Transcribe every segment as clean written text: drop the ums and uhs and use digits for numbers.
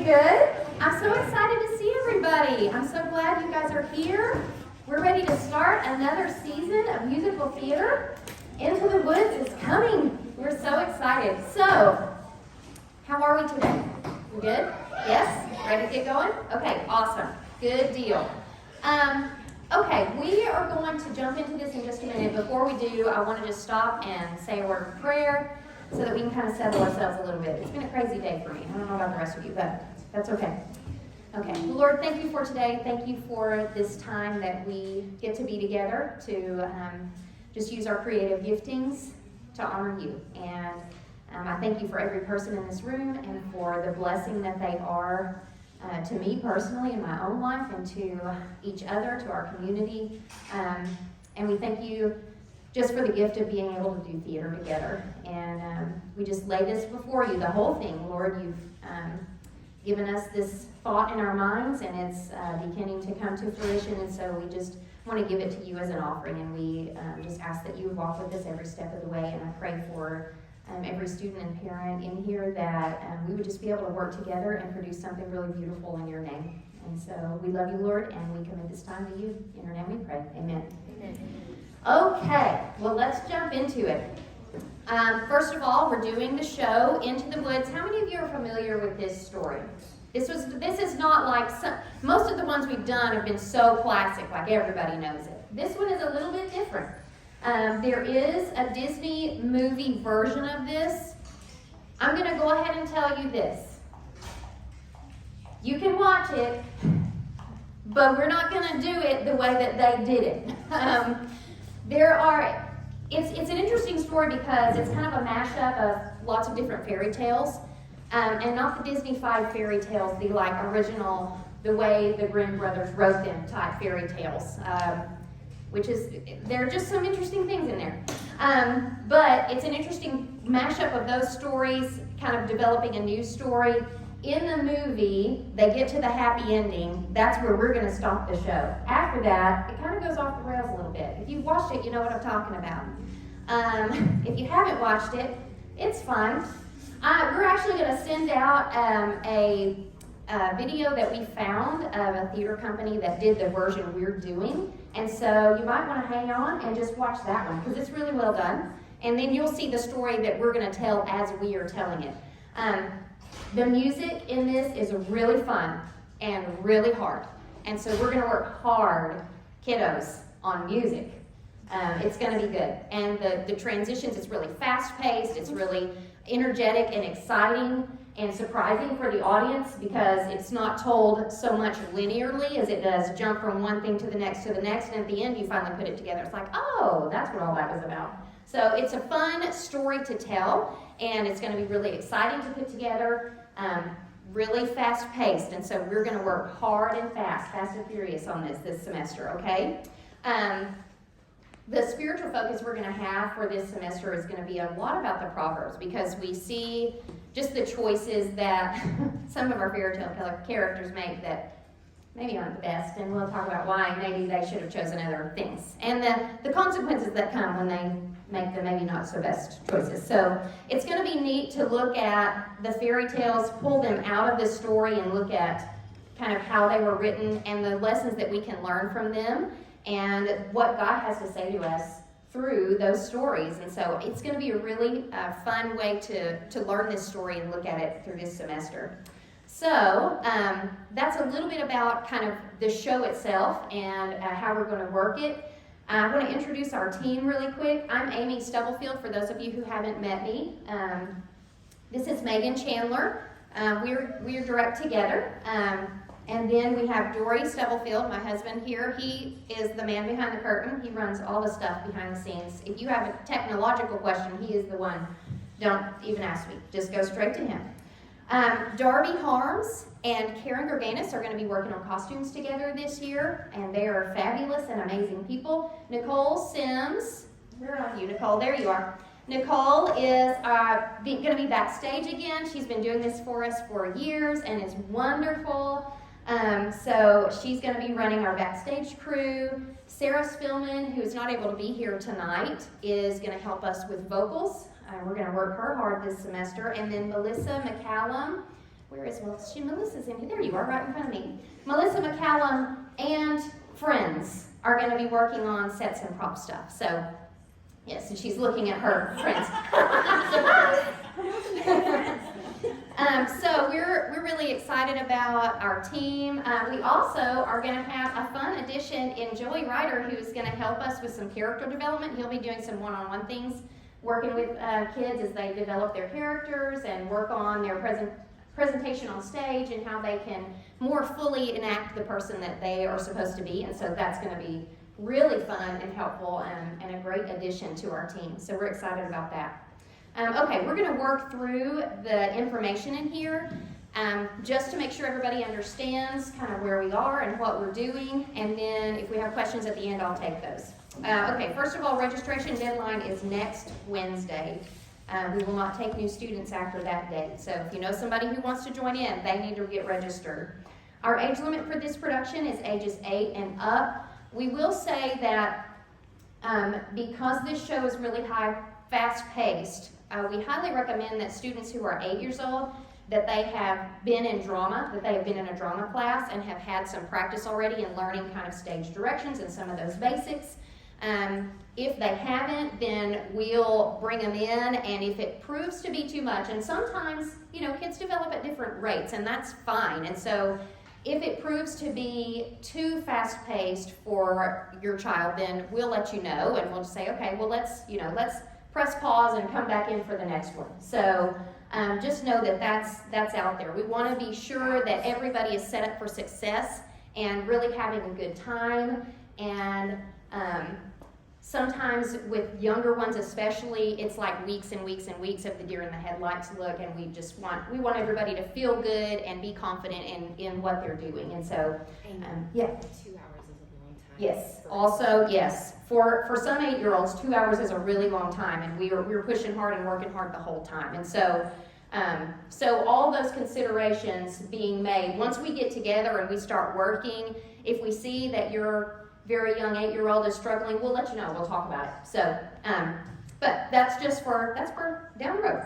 good. I'm so excited to see everybody. I'm so glad you guys are here. We're ready to start another season of musical theater. Into the Woods is coming. We're so excited. So, how are we today? We good? Yes? Ready to get going? Okay, awesome. Good deal. Okay, we are going to jump into this in just a minute. Before we do, I want to just stop and say a word of prayer so that we can kind of settle ourselves a little bit. It's been a crazy day for me. I don't know about the rest of you, but that's okay. Okay, Lord, thank you for today. Thank you for this time that we get to be together to just use our creative giftings to honor you. And I thank you for every person in this room and for the blessing that they are to me personally in my own life and to each other, to our community. And we thank you just for the gift of being able to do theater together. And we just lay this before you, the whole thing. Lord, you've given us this thought in our minds, and it's beginning to come to fruition. And so we just want to give it to you as an offering. And we just ask that you would walk with us every step of the way. And I pray for every student and parent in here that we would just be able to work together and produce something really beautiful in your name. And so we love you, Lord, and we commit this time to you. In your name we pray. Amen. Amen. Okay, well, let's jump into it. First of all, we're doing the show Into the Woods. How many of you are familiar with this story? This is not like most of the ones we've done have been so classic, like everybody knows it. This one is a little bit different. There is a Disney movie version of this. I'm going to go ahead and tell you this. You can watch it, but we're not going to do it the way that they did it. It's an interesting story because it's kind of a mashup of lots of different fairy tales, and not the Disney 5 fairy tales, the original, the way the Grimm brothers wrote them type fairy tales. There are just some interesting things in there. But it's an interesting mashup of those stories, kind of developing a new story. In the movie, they get to the happy ending. That's where we're going to stop the show. After that, it kind of goes off the rails a little bit. If you've watched it, you know what I'm talking about. If you haven't watched it, it's fun. We're actually going to send out a video that we found of a theater company that did the version we're doing. And so you might want to hang on and just watch that one because it's really well done. And then you'll see the story that we're going to tell as we are telling it. The music in this is really fun and really hard. And so we're going to work hard, kiddos, on music. It's going to be good. And the transitions, it's really fast-paced, it's really energetic and exciting and surprising for the audience because it's not told so much linearly as it does jump from one thing to the next, and at the end you finally put it together. It's like, oh, that's what all that was about. So it's a fun story to tell, and it's going to be really exciting to put together, really fast-paced, and so we're going to work hard and fast and furious on this semester, okay? The spiritual focus we're going to have for this semester is going to be a lot about the Proverbs because we see just the choices that some of our fairy tale characters make that maybe aren't the best, and we'll talk about why maybe they should have chosen other things and the consequences that come when they make the maybe not so best choices. So it's going to be neat to look at the fairy tales, pull them out of the story and look at kind of how they were written and the lessons that we can learn from them and what God has to say to us through those stories. And so it's going to be a really fun way to learn this story and look at it through this semester. So that's a little bit about kind of the show itself and how we're going to work it. I want to introduce our team really quick. I'm Amy Stubblefield, for those of you who haven't met me. This is Megan Chandler. We're direct together. And then we have Dory Stubblefield, my husband here. He is the man behind the curtain. He runs all the stuff behind the scenes. If you have a technological question, he is the one. Don't even ask me. Just go straight to him. Darby Harms and Karen Gerganis are going to be working on costumes together this year, and they are fabulous and amazing people. Nicole Sims, where are you, Nicole? There you are. Nicole is going to be backstage again. She's been doing this for us for years and is wonderful. So she's going to be running our backstage crew. Sarah Spillman, who is not able to be here tonight, is going to help us with vocals. We're going to work her hard this semester. And then Melissa McCallum, where is Melissa? Melissa's in here. There you are, right in front of me. Melissa McCallum and friends are going to be working on sets and prop stuff. So, yes, and she's looking at her friends. So we're really excited about our team. We also are going to have a fun addition in Joey Ryder, who is going to help us with some character development. He'll be doing some one-on-one things, working with kids as they develop their characters and work on their presentation on stage and how they can more fully enact the person that they are supposed to be. And so that's going to be really fun and helpful and a great addition to our team. So we're excited about that. Okay, we're going to work through the information in here just to make sure everybody understands kind of where we are and what we're doing, and then if we have questions at the end, I'll take those. Okay, first of all, registration deadline is next Wednesday. We will not take new students after that date, so if you know somebody who wants to join in, they need to get registered. Our age limit for this production is ages 8 and up. We will say that because this show is really fast-paced, we highly recommend that students who are 8 years old, that they have been in drama, that they have been in a drama class and have had some practice already in learning kind of stage directions and some of those basics. If they haven't, then we'll bring them in, and if it proves to be too much, and sometimes, you know, kids develop at different rates, and that's fine, and so if it proves to be too fast-paced for your child, then we'll let you know, and we'll just say, okay, well, let's press pause and come back in for the next one. So just know that that's out there. We want to be sure that everybody is set up for success and really having a good time. And sometimes with younger ones especially, it's like weeks and weeks and weeks of the deer in the headlights look, and we want everybody to feel good and be confident in what they're doing. And so, yeah. 2 hours is a long time. Yes. Also, yes. For some 8-year-olds, 2 hours is a really long time, and we're pushing hard and working hard the whole time. And so, so all those considerations being made, once we get together and we start working, if we see that your very young 8-year-old is struggling, we'll let you know. We'll talk about it. So, but that's for down the road.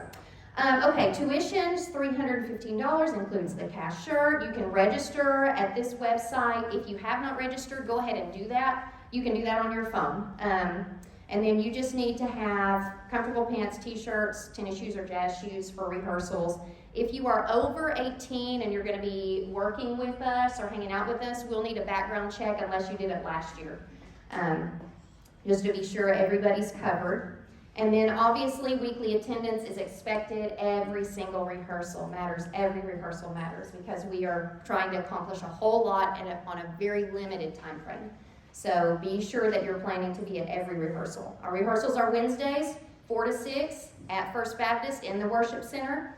Okay, tuition is $315, includes the cash shirt. You can register at this website. If you have not registered, go ahead and do that. You can do that on your phone. And then you just need to have comfortable pants, t-shirts, tennis shoes or jazz shoes for rehearsals. If you are over 18 and you're going to be working with us or hanging out with us, we'll need a background check unless you did it last year. Just to be sure everybody's covered. And then obviously weekly attendance is expected. Every single rehearsal matters. Every rehearsal matters because we are trying to accomplish a whole lot on a very limited time frame. So be sure that you're planning to be at every rehearsal. Our rehearsals are Wednesdays, 4 to 6 at First Baptist in the Worship Center.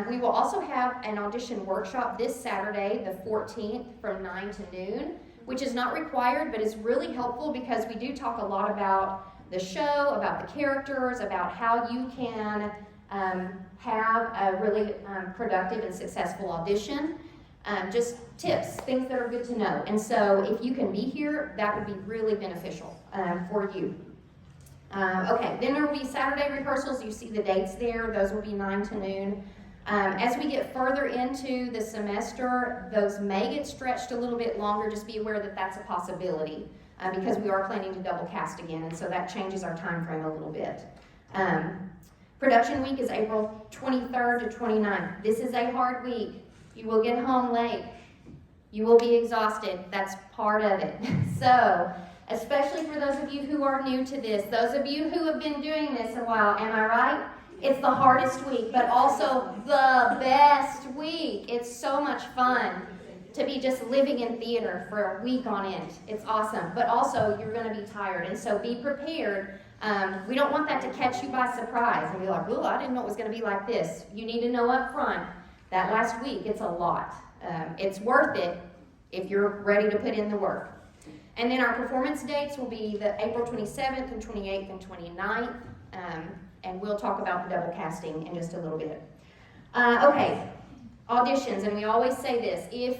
We will also have an audition workshop this Saturday, the 14th, from 9 to noon, which is not required, but is really helpful because we do talk a lot about the show, about the characters, about how you can have a really productive and successful audition. Just tips, things that are good to know. And so if you can be here, that would be really beneficial for you. Okay, then there will be Saturday rehearsals. You see the dates there. Those will be 9 to noon. As we get further into the semester, those may get stretched a little bit longer. Just be aware that that's a possibility because we are planning to double cast again, and so that changes our time frame a little bit. Production week is April 23rd to 29th. This is a hard week. You will get home late. You will be exhausted. That's part of it. So, especially for those of you who are new to this, those of you who have been doing this a while, am I right? It's the hardest week, but also the best week. It's so much fun to be just living in theater for a week on end. It's awesome, but also you're going to be tired, and so be prepared. We don't want that to catch you by surprise and be like, oh, I didn't know it was going to be like this. You need to know up front that last week, it's a lot. It's worth it if you're ready to put in the work. And then our performance dates will be the April 27th and 28th and 29th. And we'll talk about the double casting in just a little bit. Okay, auditions, and we always say this. If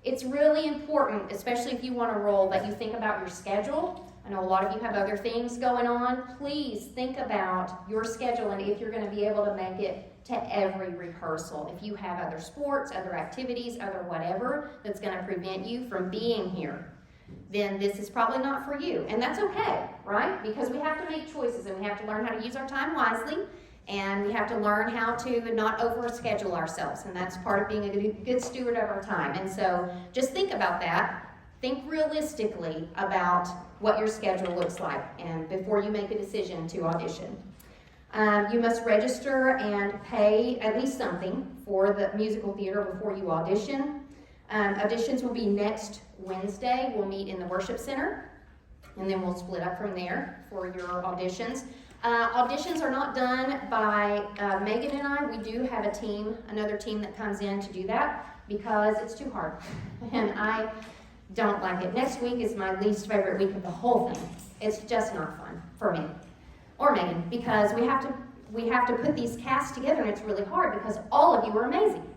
it's really important, especially if you want a role, that you think about your schedule. I know a lot of you have other things going on. Please think about your schedule and if you're going to be able to make it to every rehearsal. If you have other sports, other activities, other whatever that's going to prevent you from being here, then this is probably not for you. And that's okay, right? Because we have to make choices and we have to learn how to use our time wisely, and we have to learn how to not overschedule ourselves. And that's part of being a good steward of our time. And so just think about that. Think realistically about what your schedule looks like and before you make a decision to audition. You must register and pay at least something for the musical theater before you audition. Auditions will be next Wednesday. We'll meet in the worship center, and then we'll split up from there for your auditions. Auditions are not done by Megan and I. We do have a team, another team that comes in to do that because it's too hard, and I don't like it. Next week is my least favorite week of the whole thing. It's just not fun for me or Megan because we have to put these casts together, and it's really hard because all of you are amazing.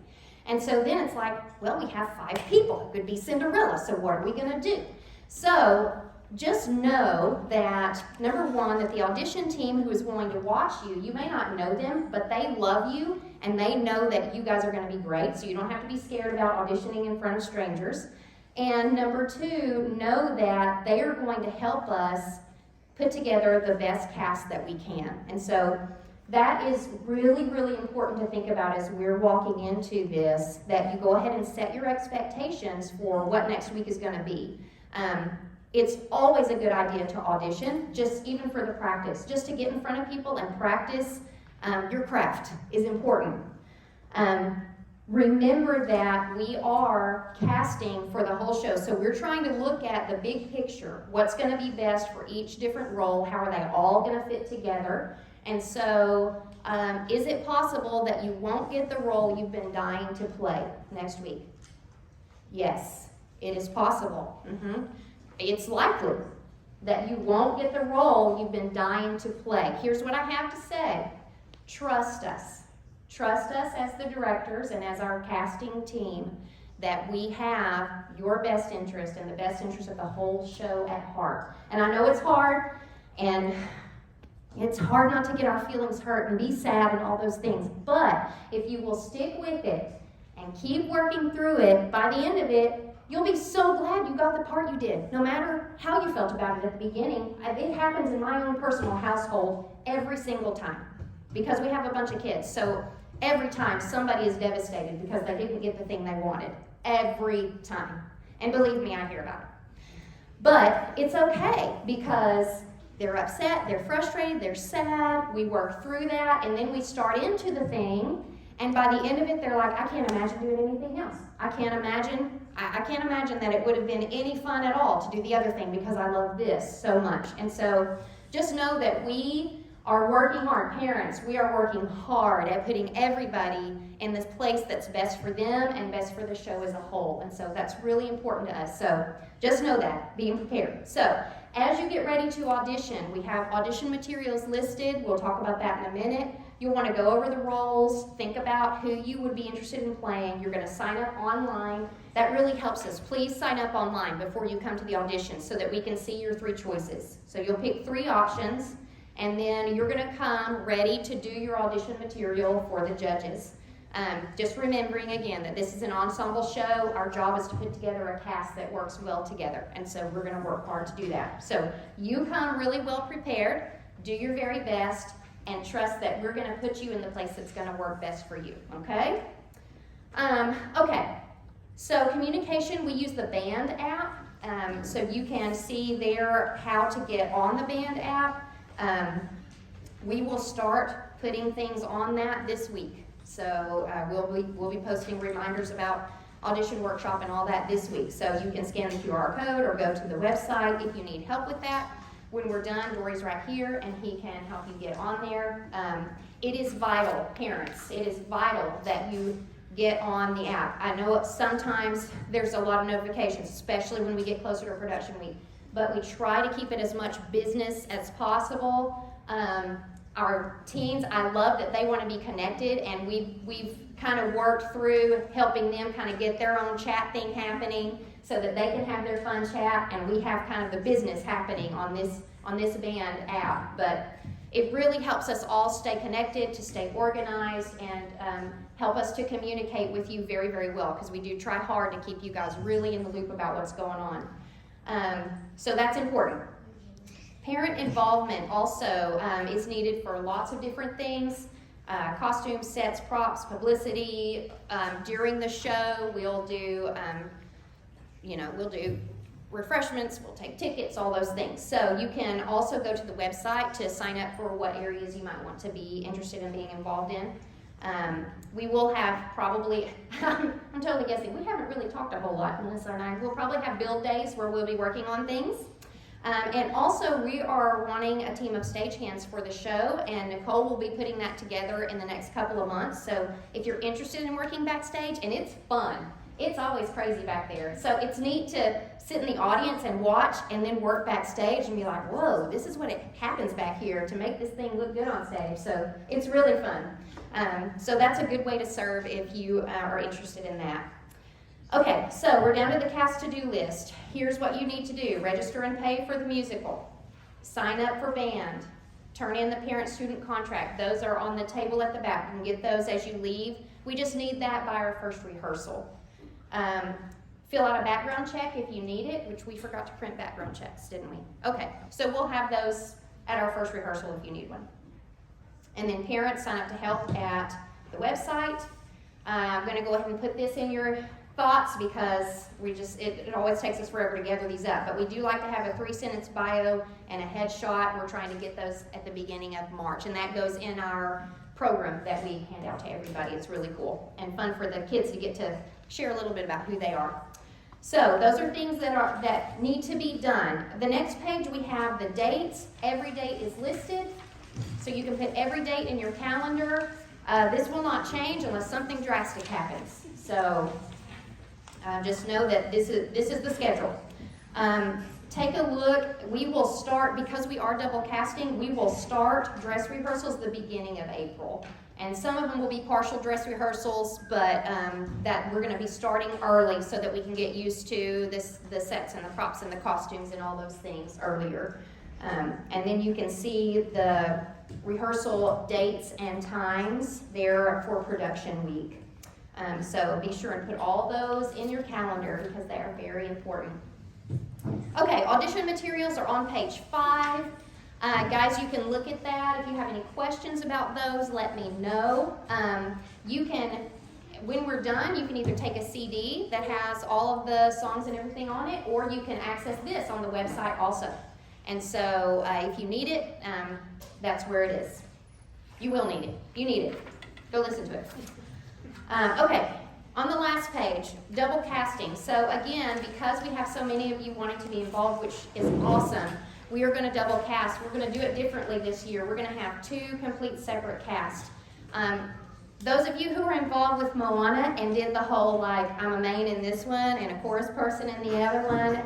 And so then it's like, well, we have 5 people. It could be Cinderella, so what are we going to do? So just know that, number one, that the audition team who is going to watch you, you may not know them, but they love you, and they know that you guys are going to be great, so you don't have to be scared about auditioning in front of strangers. And number 2, know that they are going to help us put together the best cast that we can. And so that is really, really important to think about as we're walking into this, that you go ahead and set your expectations for what next week is going to be. It's always a good idea to audition, just even for the practice, just to get in front of people and practice your craft is important. Remember that we are casting for the whole show, so we're trying to look at the big picture, what's going to be best for each different role, how are they all going to fit together. And so, is it possible that you won't get the role you've been dying to play next week? Yes, it is possible. It's likely that you won't get the role you've been dying to play. Here's what I have to say. Trust us. Trust us as the directors and as our casting team that we have your best interest and the best interest of the whole show at heart. And I know it's hard, and it's hard not to get our feelings hurt and be sad and all those things. But if you will stick with it and keep working through it, by the end of it, you'll be so glad you got the part you did. No matter how you felt about it at the beginning, it happens in my own personal household every single time because we have a bunch of kids. So every time somebody is devastated because they didn't get the thing they wanted. Every time. And believe me, I hear about it. But it's okay because they're upset, they're frustrated, they're sad. We work through that, and then we start into the thing, and by the end of it, they're like, I can't imagine doing anything else. I can't imagine that it would have been any fun at all to do the other thing because I love this so much. And so just know that we are working hard. Parents, we are working hard at putting everybody in this place that's best for them and best for the show as a whole. And so that's really important to us. So just know that, being prepared. So as you get ready to audition, we have audition materials listed. We'll talk about that in a minute. You'll want to go over the roles, think about who you would be interested in playing. You're going to sign up online. That really helps us. Please sign up online before you come to the audition so that we can see your 3 choices. So you'll pick 3 options, and then you're going to come ready to do your audition material for the judges. Just remembering again that this is an ensemble show. Our job is to put together a cast that works well together, and so we're going to work hard to do that. So you come really well prepared, do your very best, and trust that we're going to put you in the place that's going to work best for you, okay? Okay, so communication, we use the Band app, so you can see there how to get on the Band app. We will start putting things on that this week. So we'll be posting reminders about audition workshop and all that this week. So you can scan the QR code or go to the website if you need help with that. When we're done, Dory's right here and he can help you get on there. It is vital, parents, it is vital that you get on the app. I know sometimes there's a lot of notifications, especially when we get closer to production week, but we try to keep it as much business as possible. Our teens, I love that they want to be connected, and we've kind of worked through helping them kind of get their own chat thing happening so that they can have their fun chat, and we have kind of the business happening on this Band app. But it really helps us all stay connected, to stay organized, and help us to communicate with you very, very well, because we do try hard to keep you guys really in the loop about what's going on. So that's important. Parent involvement also is needed for lots of different things. Costumes, sets, props, publicity. During the show, we'll do, we'll do refreshments, we'll take tickets, all those things. So you can also go to the website to sign up for what areas you might want to be interested in being involved in. We will have probably, I'm totally guessing, we haven't really talked a whole lot, Melissa and I. We'll probably have build days where we'll be working on things. And also, we are wanting a team of stagehands for the show, and Nicole will be putting that together in the next couple of months. So if you're interested in working backstage, and it's fun. It's always crazy back there. So it's neat to sit in the audience and watch and then work backstage and be like, whoa, this is what it happens back here to make this thing look good on stage. So it's really fun. So that's a good way to serve if you are interested in that. Okay, so we're down to the cast to-do list. Here's what you need to do. Register and pay for the musical. Sign up for band. Turn in the parent-student contract. Those are on the table at the back. You can get those as you leave. We just need that by our first rehearsal. Fill out a background check if you need it, which we forgot to print background checks, didn't we? Okay, so we'll have those at our first rehearsal if you need one. And then parents, sign up to help at the website. I'm going to go ahead and put this in your thoughts because it always takes us forever to gather these up. But we do like to have a 3-sentence bio and a headshot. We're trying to get those at the beginning of March, and that goes in our program that we hand out to everybody. It's really cool and fun for the kids to get to share a little bit about who they are. So those are things that need to be done. The next page we have the dates. Every date is listed, so you can put every date in your calendar. This will not change unless something drastic happens. So just know that this is the schedule. Take a look. We will start, because we are double casting, we will start dress rehearsals the beginning of April. And some of them will be partial dress rehearsals, but that we're going to be starting early so that we can get used to the sets and the props and the costumes and all those things earlier. And then you can see the rehearsal dates and times there for production week. So be sure and put all those in your calendar because they are very important. Okay, audition materials are on page 5. Guys, you can look at that. If you have any questions about those, let me know. You can, when we're done, you can either take a CD that has all of the songs and everything on it, or you can access this on the website also. And so if you need it, that's where it is. You will need it. You need it. Go listen to it. Okay, on the last page, double casting. So again, because we have so many of you wanting to be involved, which is awesome, we are going to double cast. We're going to do it differently this year. We're going to have 2 complete separate casts. Those of you who were involved with Moana and did the whole, like, I'm a main in this one and a chorus person in the other one,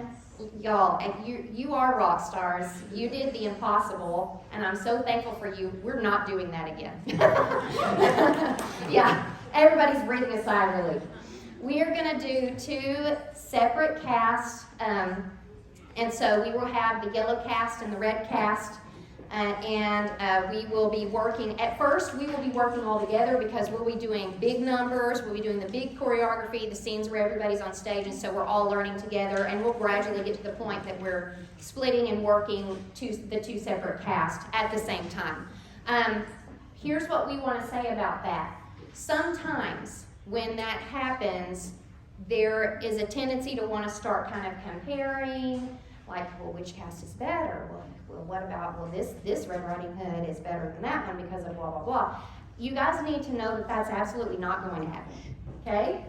y'all, and you are rock stars. You did the impossible, and I'm so thankful for you. We're not doing that again. Yeah, everybody's breathing a sigh of relief. We are going to do 2 separate casts. And so we will have the yellow cast and the red cast, and we will be working, at first we will be working all together because we'll be doing big numbers, we'll be doing the big choreography, the scenes where everybody's on stage, and so we're all learning together, and we'll gradually get to the point that we're splitting and working the 2 separate casts at the same time. Here's what we want to say about that. Sometimes when that happens, there is a tendency to want to start kind of comparing, like, well, which cast is better? Well, what about, well, this Red Riding Hood is better than that one because of blah, blah, blah. You guys need to know that that's absolutely not going to happen, okay?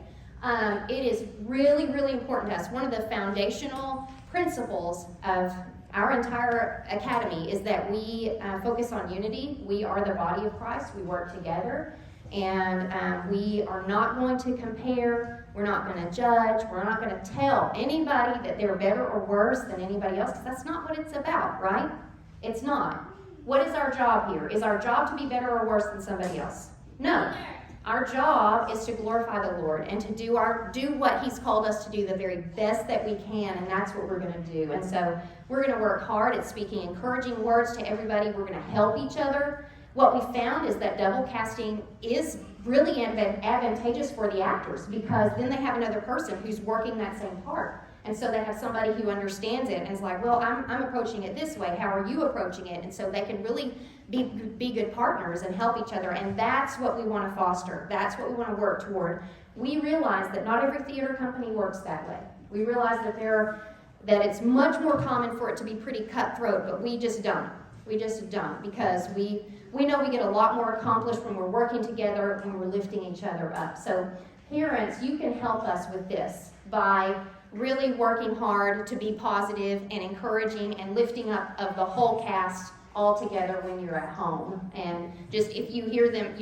It is really, really important to us. One of the foundational principles of our entire academy is that we focus on unity. We are the body of Christ. We work together. And we are not going to compare, we're not going to judge, we're not going to tell anybody that they're better or worse than anybody else, because that's not what it's about, right? It's not. What is our job here? Is our job to be better or worse than somebody else? No. Our job is to glorify the Lord and to do what He's called us to do the very best that we can, and that's what we're going to do. And so we're going to work hard at speaking encouraging words to everybody. We're going to help each other. What we found is that double casting is really advantageous for the actors, because then they have another person who's working that same part. And so they have somebody who understands it and is like, well, I'm approaching it this way. How are you approaching it? And so they can really be good partners and help each other. And that's what we want to foster. That's what we want to work toward. We realize that not every theater company works that way. We realize that it's much more common for it to be pretty cutthroat, but we just don't. We just don't, because we know we get a lot more accomplished when we're working together and we're lifting each other up. So parents, you can help us with this by really working hard to be positive and encouraging and lifting up of the whole cast all together when you're at home. And just if you hear them,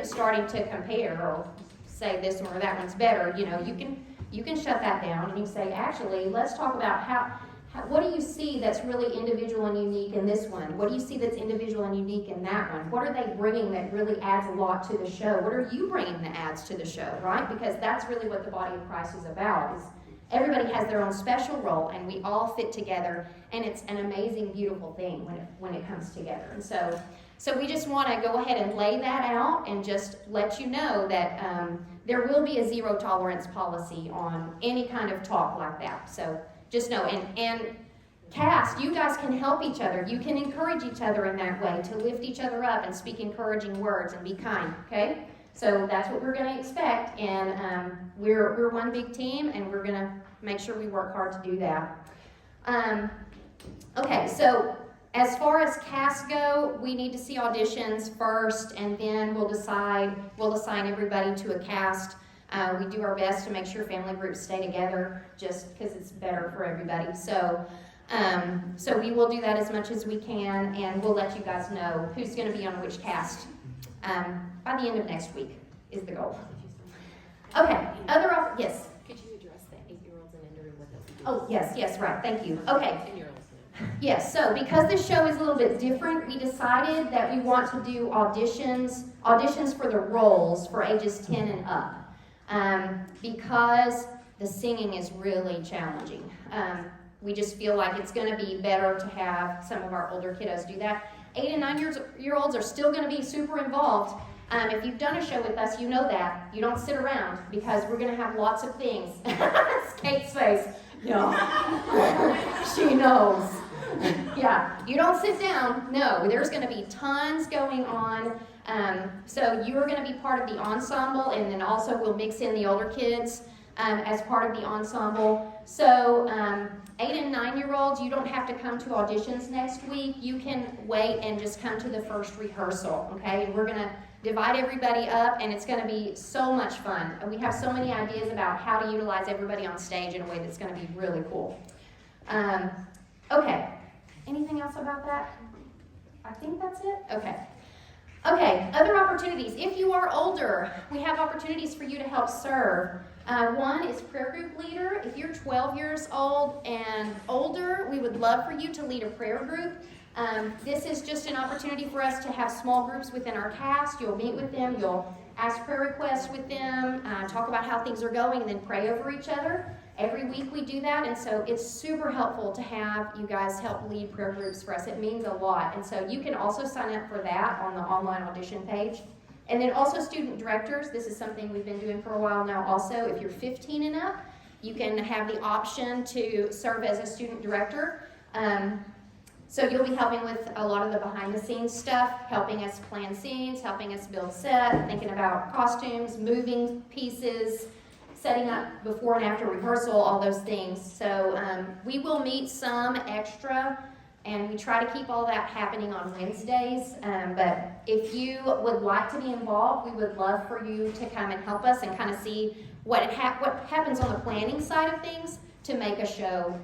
starting to compare or say this one or that one's better, you can shut that down and you say, actually, let's talk about what do you see that's really individual and unique in this one? What do you see that's individual and unique in that one? What are they bringing that really adds a lot to the show? What are you bringing that adds to the show, right? Because that's really what the body of Christ is about, is everybody has their own special role, and we all fit together, and it's an amazing, beautiful thing when it comes together. And so we just want to go ahead and lay that out and just let you know that there will be a zero tolerance policy on any kind of talk like that. So just know, and cast, you guys can help each other. You can encourage each other in that way, to lift each other up and speak encouraging words and be kind, okay? So that's what we're going to expect, and we're one big team, and we're going to make sure we work hard to do that. Okay, so as far as casts go, we need to see auditions first, and then we'll assign everybody to a cast. We do our best to make sure family groups stay together, just because it's better for everybody. So we will do that as much as we can, and we'll let you guys know who's going to be on which cast. By the end of next week is the goal. Okay, yes? Could you address the 8-year-olds and under what they'll be doing? Oh, yes, right, thank you. Okay. 10-year-olds. Yes, so because this show is a little bit different, we decided that we want to do auditions for the roles for ages 10 and up, because the singing is really challenging. We just feel like it's going to be better to have some of our older kiddos do that. 8 and 9-year-olds are still going to be super involved. If you've done a show with us, you know that. You don't sit around, because we're going to have lots of things. It's Kate's face. No. She knows. Yeah, you don't sit down. No, there's going to be tons going on. So you're going to be part of the ensemble, and then also we'll mix in the older kids as part of the ensemble. So 8 and 9-year-olds, you don't have to come to auditions next week. You can wait and just come to the first rehearsal, okay? And we're going to divide everybody up, and it's going to be so much fun. And we have so many ideas about how to utilize everybody on stage in a way that's going to be really cool. Okay, anything else about that? I think that's it? Okay, other opportunities. If you are older, we have opportunities for you to help serve. One is prayer group leader. If you're 12 years old and older, we would love for you to lead a prayer group. This is just an opportunity for us to have small groups within our cast. You'll meet with them, you'll ask prayer requests with them, talk about how things are going, and then pray over each other. Every week we do that, and so it's super helpful to have you guys help lead prayer groups for us. It means a lot, and so you can also sign up for that on the online audition page. And then also student directors. This is something we've been doing for a while now also. If you're 15 and up, you can have the option to serve as a student director. So you'll be helping with a lot of the behind-the-scenes stuff, helping us plan scenes, helping us build set, thinking about costumes, moving pieces, setting up before and after rehearsal, all those things. So we will meet some extra, and we try to keep all that happening on Wednesdays. But if you would like to be involved, we would love for you to come and help us and kind of see what happens on the planning side of things to make a show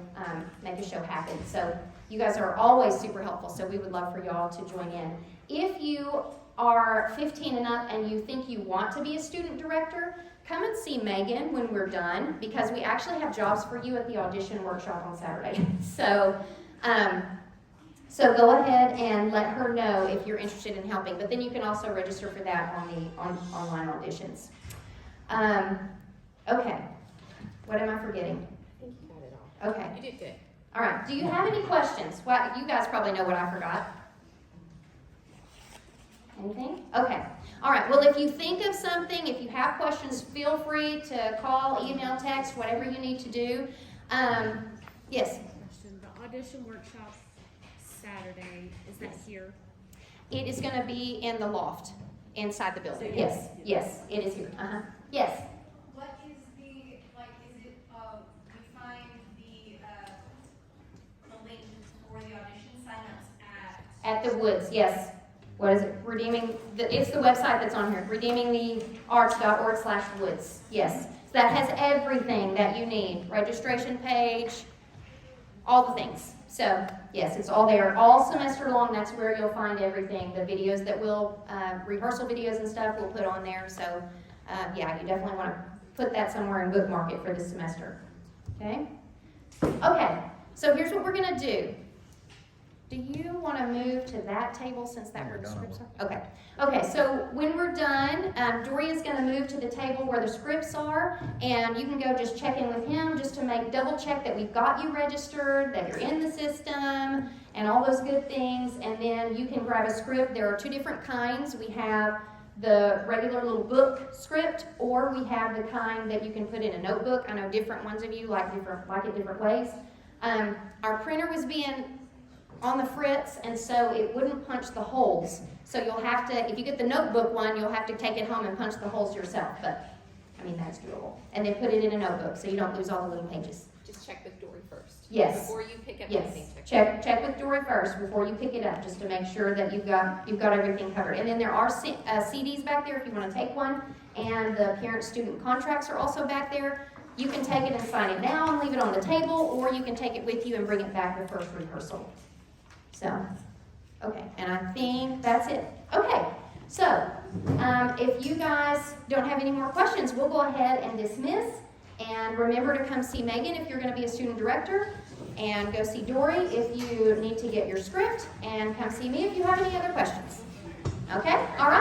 happen. So you guys are always super helpful, so we would love for y'all to join in. If you are 15 and up and you think you want to be a student director, come and see Megan when we're done, because we actually have jobs for you at the audition workshop on Saturday. So So go ahead and let her know if you're interested in helping. But then you can also register for that on online auditions. Okay. What am I forgetting? I think you got it all. Okay. You did good. All right. Do you have any questions? What, you guys probably know what I forgot. Anything? Okay. All right. Well, if you think of something, if you have questions, feel free to call, email, text, whatever you need to do. Yes. Question. The audition workshop Saturday, is that here? It is going to be in the loft inside the building. So Yes. Yes. It is here. Yes. What is the, like, is it, we find the link for the audition signups At the Woods. Yes. What is it? It's the website that's on here. redeemingthearts.org/woods. Yes. So that has everything that you need. Registration page, all the things. So, yes, it's all there. All semester long, that's where you'll find everything. The videos that we'll, rehearsal videos and stuff we'll put on there. So, yeah, you definitely want to put that somewhere and bookmark it for this semester. Okay? Okay, so here's what we're going to do. Do you want to move to that table since that where the scripts are? Okay. Okay, so when we're done, Dory is going to move to the table where the scripts are, and you can go just check in with him just to double check that we've got you registered, that you're in the system, and all those good things, and then you can grab a script. There are two different kinds. We have the regular little book script, or we have the kind that you can put in a notebook. I know different ones of you like it different ways. Our printer was being on the fritz, and so it wouldn't punch the holes. So you'll have to, if you get the notebook one, you'll have to take it home and punch the holes yourself. But, I mean, that's doable. And then put it in a notebook so you don't lose all the little pages. Just check with Dory first. Yes. Before you pick up Yes. anything. Check with Dory first before you pick it up, just to make sure that you've got everything covered. And then there are CDs back there if you want to take one, and the parent-student contracts are also back there. You can take it and sign it now and leave it on the table, or you can take it with you and bring it back the first rehearsal. So, okay, and I think that's it. Okay, so if you guys don't have any more questions, we'll go ahead and dismiss. And remember to come see Megan if you're going to be a student director, and go see Dory if you need to get your script, and come see me if you have any other questions. Okay, all right.